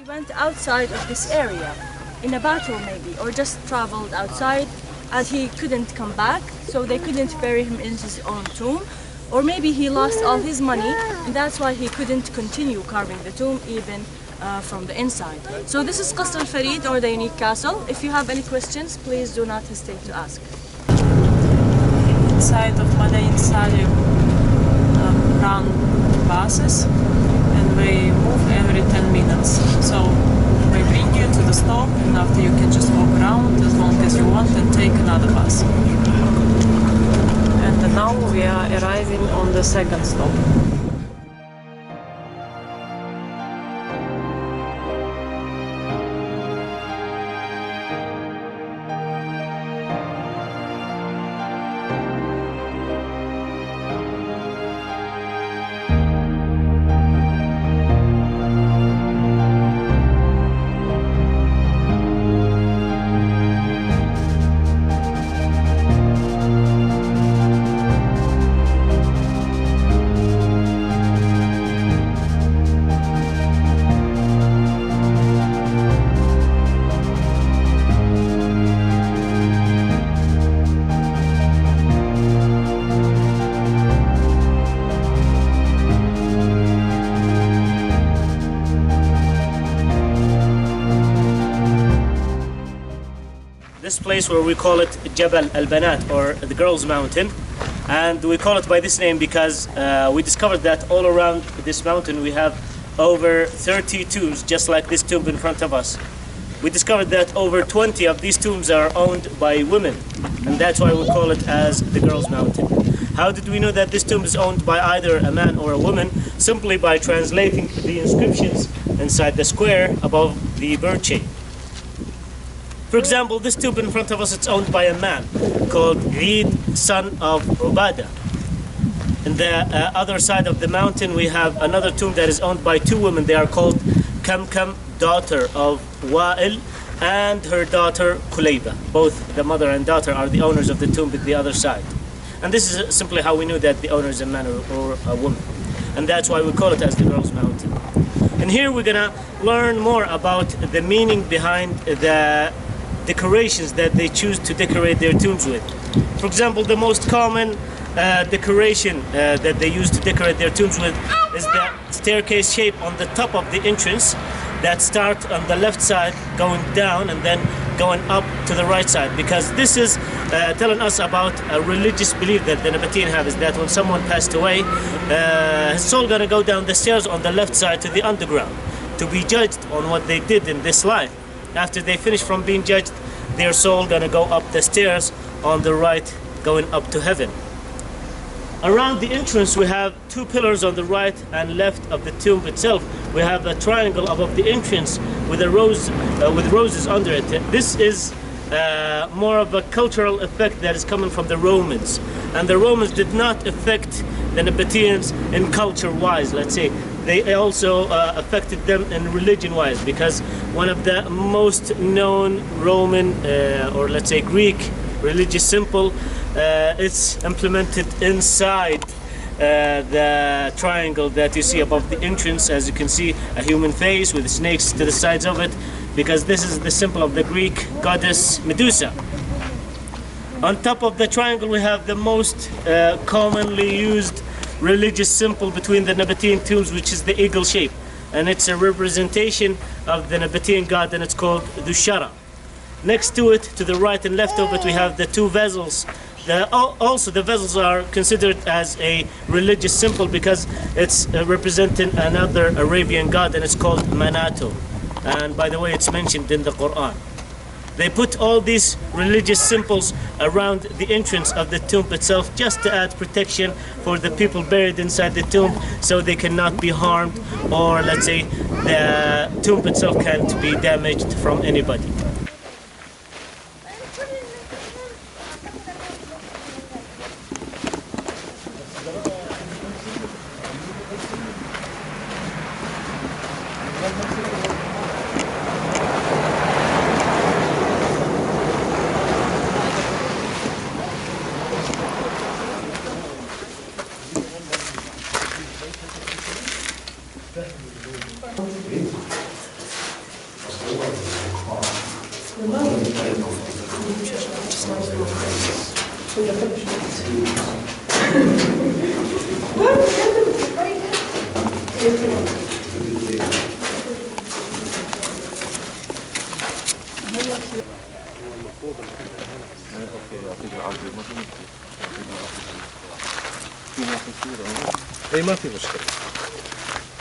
went outside of this area in a battle maybe, or just traveled outside and he couldn't come back, so they couldn't bury him in his own tomb. Or maybe he lost all his money and that's why he couldn't continue carving the tomb even from the inside. So this is Qasr al-Farid, or the unique castle. If you have any questions, please do not hesitate to ask. Inside of Madain Saleh run buses and we move every 10 minutes. So we bring you to the stop and after you can just walk around as long as you want and take another bus. And now we are arriving on the second stop. This place where we call it Jabal al-Banat, or the Girls Mountain, and we call it by this name because we discovered that all around this mountain we have over 30 tombs just like this tomb in front of us. We discovered that over 20 of these tombs are owned by women, and that's why we call it as the Girls Mountain. How did we know that this tomb is owned by either a man or a woman? Simply by translating the inscriptions inside the square above the bird shape. For example, this tomb in front of us, it's owned by a man called Eid, son of Ubadah. In the other side of the mountain, we have another tomb that is owned by two women. They are called Kamkam, daughter of Wa'il, and her daughter Kulayba. Both the mother and daughter are the owners of the tomb at the other side. And this is simply how we knew that the owner is a man or a woman. And that's why we call it as the Girls Mountain. And here we're gonna learn more about the meaning behind the decorations that they choose to decorate their tombs with. For example, the most common decoration that they use to decorate their tombs with is the staircase shape on the top of the entrance that starts on the left side going down and then going up to the right side, because this is telling us about a religious belief that the Nabatean have, is that when someone passed away, his soul gonna go down the stairs on the left side to the underground to be judged on what they did in this life. After they finish from being judged, their soul gonna go up the stairs on the right, going up to heaven. Around the entrance, we have two pillars on the right and left of the tomb itself. We have a triangle above the entrance with a rose, with roses under it. This is more of a cultural effect that is coming from the Romans, and the Romans did not affect the Nabateans in culture-wise, let's say. They also affected them in religion-wise, because one of the most known Roman, or let's say Greek, religious symbol, it's implemented inside the triangle that you see above the entrance. As you can see, a human face with snakes to the sides of it, because this is the symbol of the Greek goddess Medusa. On top of the triangle, we have the most commonly used religious symbol between the Nabatean tombs, which is the eagle shape, and it's a representation of the Nabatean god, and it's called Dushara. Next to it, to the right and left of it, we have the two vessels. Also, the vessels are considered as a religious symbol because it's representing another Arabian god, and it's called Manato. And by the way, it's mentioned in the Quran. They put all these religious symbols around the entrance of the tomb itself just to add protection for the people buried inside the tomb, so they cannot be harmed, or let's say the tomb itself can't be damaged from anybody.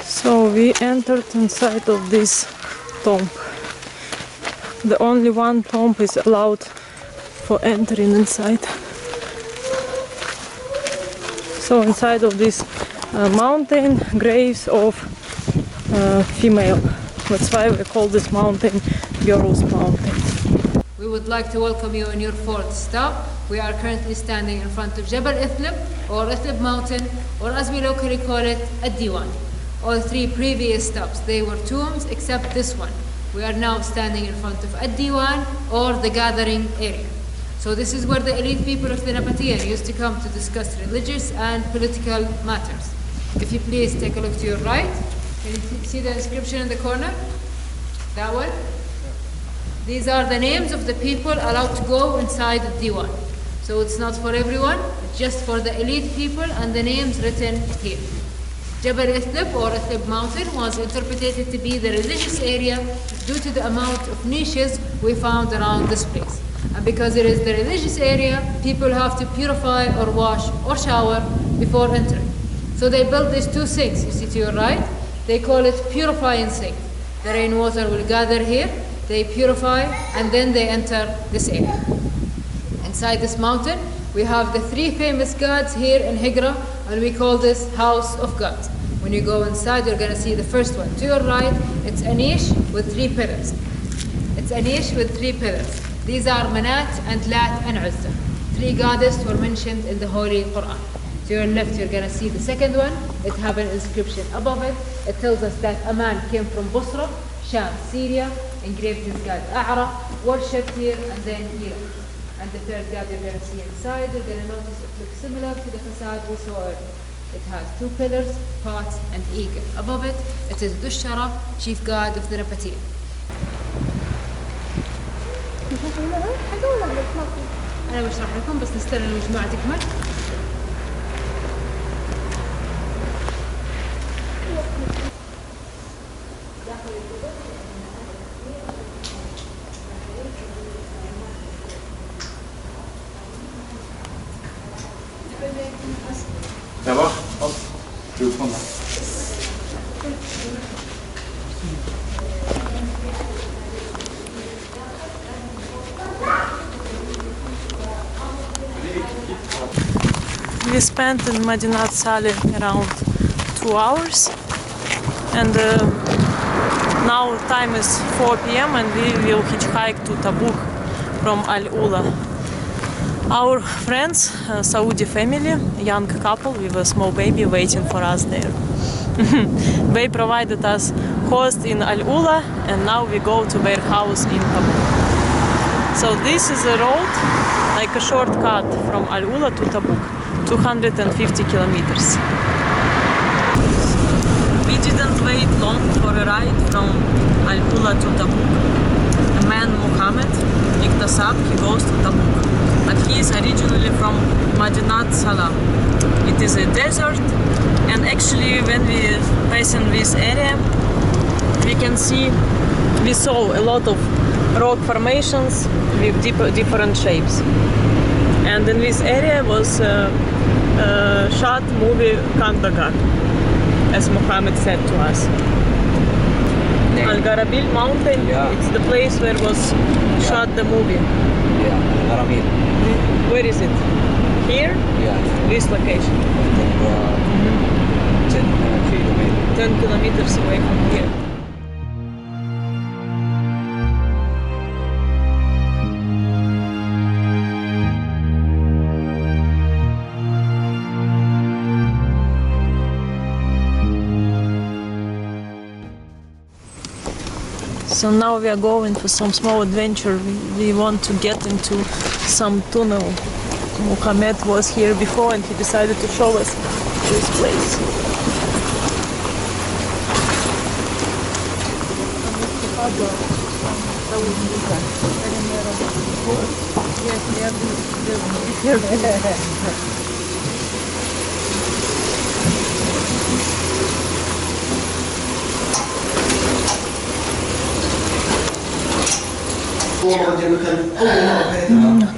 So we entered inside of this tomb. The only one tomb is allowed for entering inside. So inside of this mountain, graves of female. That's why we call this mountain Girls Mountain. We would like to welcome you on your fourth stop. We are currently standing in front of Jabal Ithlib or Ithlib Mountain, or as we locally call it, a diwan. All three previous stops, they were tombs except this one. We are now standing in front of a diwan or the gathering area. So this is where the elite people of the Nabatean used to come to discuss religious and political matters. If you please take a look to your right. Can you see the inscription in the corner? That one? These are the names of the people allowed to go inside the diwan. So it's not for everyone, it's just for the elite people, and the names written here. Jabal Ithlib or Ithlib Mountain was interpreted to be the religious area due to the amount of niches we found around this place. And because it is the religious area, people have to purify or wash or shower before entering. So they built these two sinks, you see to your right. They call it purifying sink. The rainwater will gather here, they purify, and then they enter this area. Inside this mountain, we have the three famous gods here in Hegra, and we call this House of Gods. When you go inside, you're going to see the first one. To your right, it's a niche with three pillars. It's a niche with three pillars. These are Manat and Lat and Uzza. Three goddesses were mentioned in the Holy Quran. To your left, you're going to see the second one. It has an inscription above it. It tells us that a man came from Busra, Sham, Syria, engraved his god A'ra, worshipped here, and then here. And the third god you're going to see inside, you're going to notice it looks similar to the facade we saw earlier. It has two pillars, pots, and eagle. Above it, it is Dushara, chief god of the Nabatean. أنا بشرح لكم بس نستنى المجموعة تكمل. D'abord, hop, je vais vous prendre là. We spent in Madain Saleh around 2 hours, and now time is 4 p.m. and we will hitchhike to Tabuk from Al Ula. Our friends, Saudi family, young couple with a small baby waiting for us there. They provided us host in Al Ula, and now we go to their house in Tabuk. So this is a road, like a shortcut from Al Ula to Tabuk, 250 kilometers. We didn't wait long for a ride from Al Ula to Tabuk. A man, Muhammad, picked us up, he goes to Tabuk. But he is originally from Madain Saleh. It is a desert, and actually when we pass in this area, we saw a lot of rock formations with different shapes. And in this area was shot movie Kandagar, as Muhammad said to us. Al-Garabil mountain, it's the place where was shot the movie. Yeah, Al-Garabil. Where is it? Here? Yeah. This location? 10 kilometers away from here. So now we are going for some small adventure. We want to get into some tunnel. Mohammed was here before and he decided to show us this place.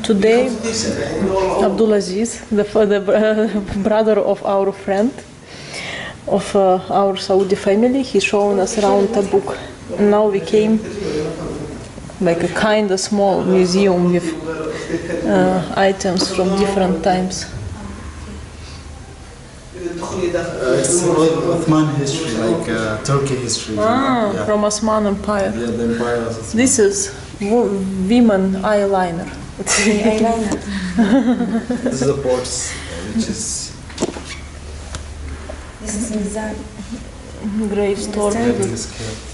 Today, Abdulaziz, the brother of our friend, of our Saudi family, he's showing us around Tabuk. And now we came like a kind of small museum with items from different times. It's Ottoman history, like Turkey history. Yeah. From Osman Empire. Yeah, the empire of Osman. This is women eyeliner. This is the ports, which is Grave store.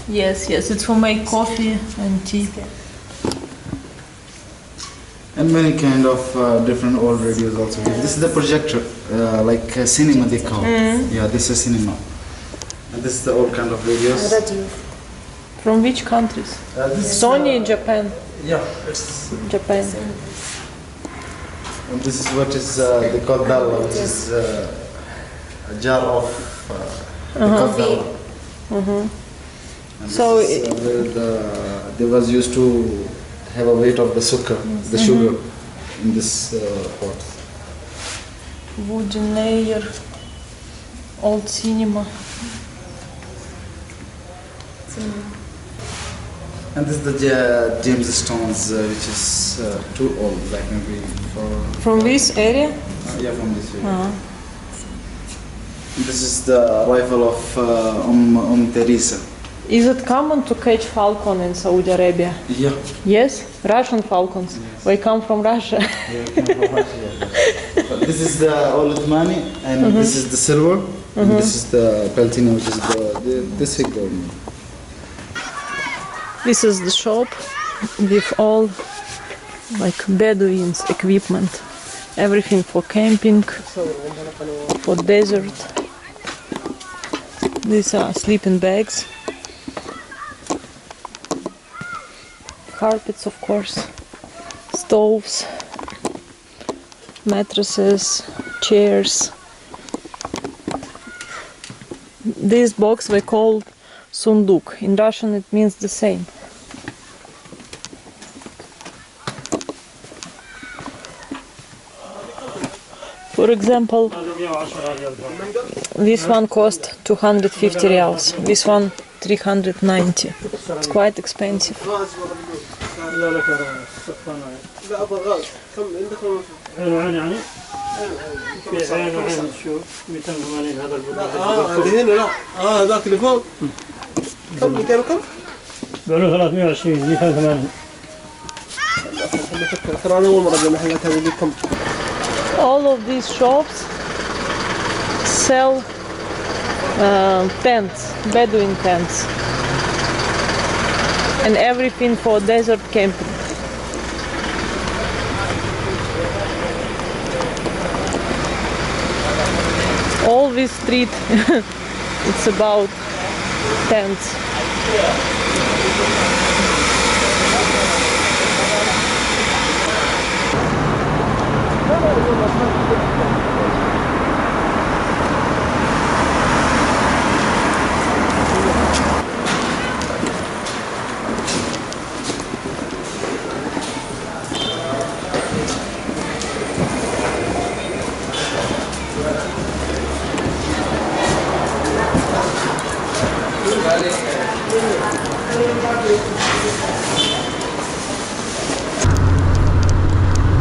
Yes, it's for make coffee and tea. and many kind of different old radios also. This is the projector, like cinema they call. Yeah, this is cinema. And this is the old kind of radios. From which countries? Sony in Japan. Yeah, it's. Japan. And this is what is they call dalla, which is a jar of they call dalla. And So this is, where they was used to have a weight of the sugar, the sugar in this pot. Wooden layer, old cinema. And this is the James Stones, which is too old, like maybe for. From this area? Yeah, from this area. This is the rifle of Teresa. Is it common to catch falcon in Saudi Arabia? Yeah. Yes? Russian falcons. We come from Russia. This is the old money, and this is the silver, and this is the platinum, which is this fig gold. This is the shop with all like Bedouins equipment. Everything for camping, for desert. These are sleeping bags. Carpets, of course. Stoves. Mattresses. Chairs. This box we call sunduk. In Russian it means the same. For example, this one cost 250 riyals, this one 390. It's quite expensive. ذاك اللي فوق كم 200 وكم؟ بقولوا 320 280 ترى انا اول مره اجي محلات هذه كم. All of these shops sell tents, Bedouin tents, and everything for desert camping. All this street, it's about tents.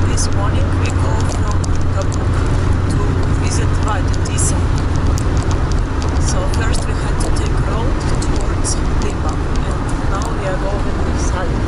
This morning we go from Tabuk to visit Wadi Disah. So first we had to take road towards Lima, and now we are going to Saleh.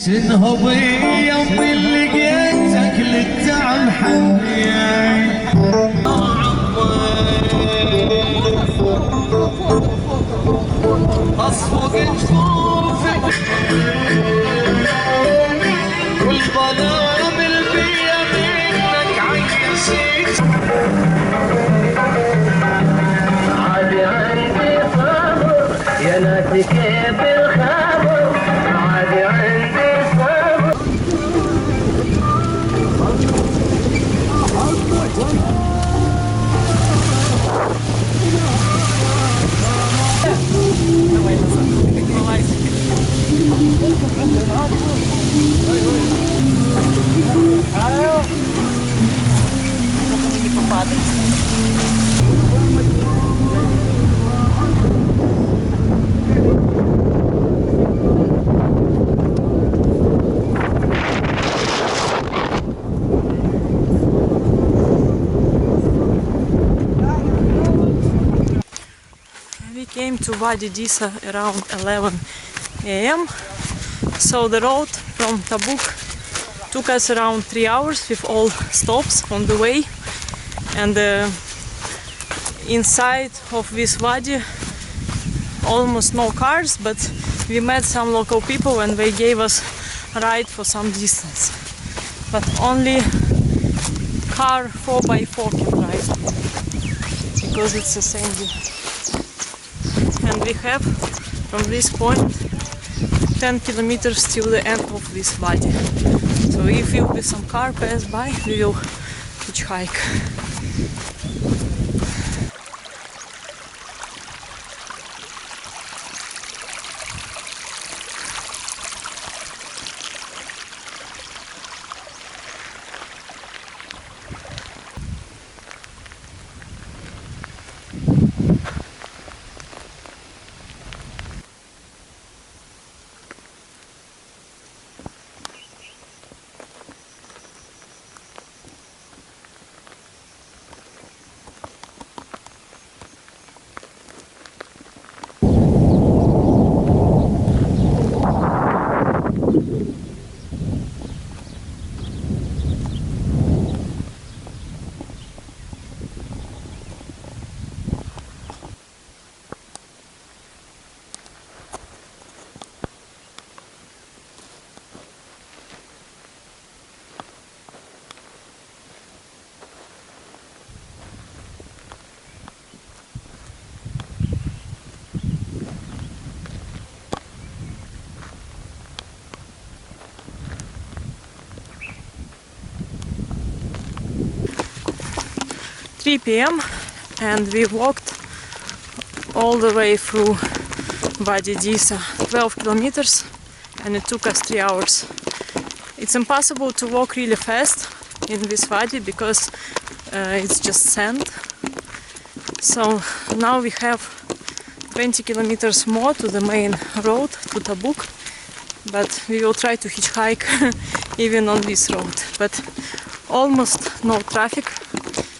سنهضي يوم اللي لقيتك للتعب حنين فوق جفوفك كل ظلام البيا منك عيشك عادي عندي صبر يا ناسي كيف الخبر عادي عندي صبر We came to Wadi Disah around 11 a.m. So the road from Tabuk took us around 3 hours with all stops on the way. And inside of this wadi, almost no cars, but we met some local people and they gave us a ride for some distance. But only car 4x4 can ride, because it's a sandy. And we have from this point 10 kilometers till the end of this wadi. So if will be some car pass by, we will hitchhike. 3 p.m. and we walked all the way through Wadi Disah, 12 kilometers, and it took us 3 hours. It's impossible to walk really fast in this wadi because it's just sand. So now we have 20 kilometers more to the main road to Tabuk, but we will try to hitchhike even on this road. But almost no traffic,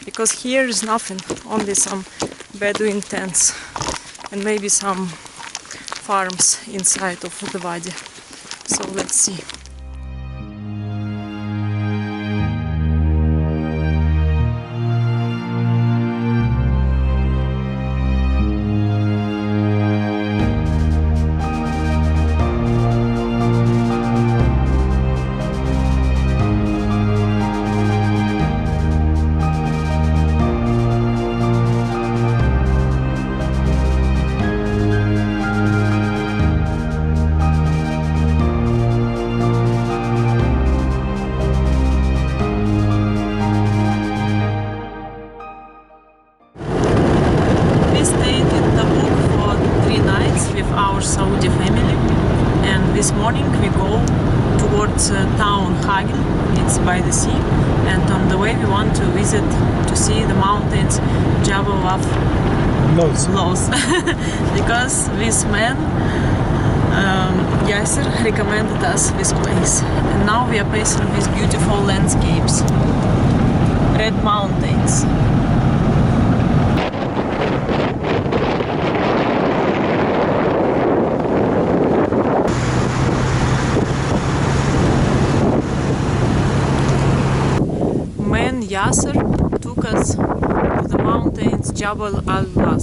because here is nothing, only some Bedouin tents and maybe some farms inside of the wadi. So let's see. Saudi family, and this morning we go towards town Hegra. It's by the sea, and on the way we want to visit to see the mountains Jabal of Lows because this man Yasser recommended us this place, and now we are passing these beautiful landscapes, red mountains. Yasser took us to the mountains Jabal Al Ula,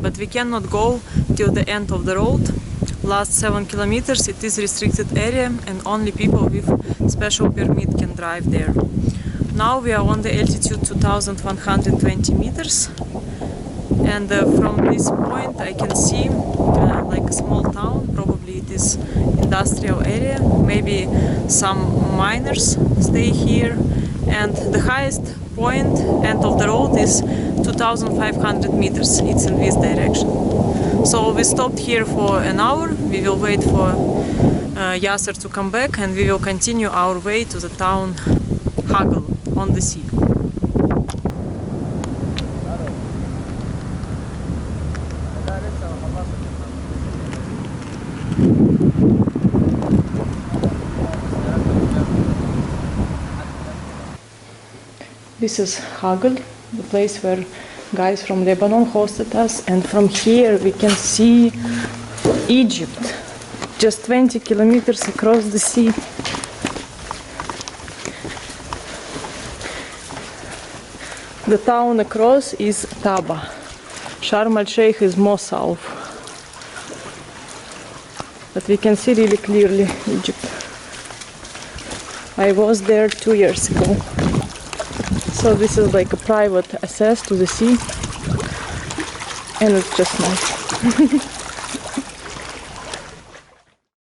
but we cannot go till the end of the road last 7 kilometers it is restricted area and only people with special permit can drive there. Now we are on the altitude 2120 meters, and from this point I can see like a small town, probably it is industrial area, maybe some miners stay here, and the highest point end of the road is 2500 meters, it's in this direction. So we stopped here for an hour, we will wait for Yasser to come back and we will continue our way to the town Hegra on the sea. This is Hegra, the place where guys from Lebanon hosted us, and from here we can see Egypt, just 20 kilometers across the sea. The town across is Taba. Sharm el-Sheikh is more south. But we can see really clearly Egypt. I was there 2 years ago. So this is like a private access to the sea, and it's just nice.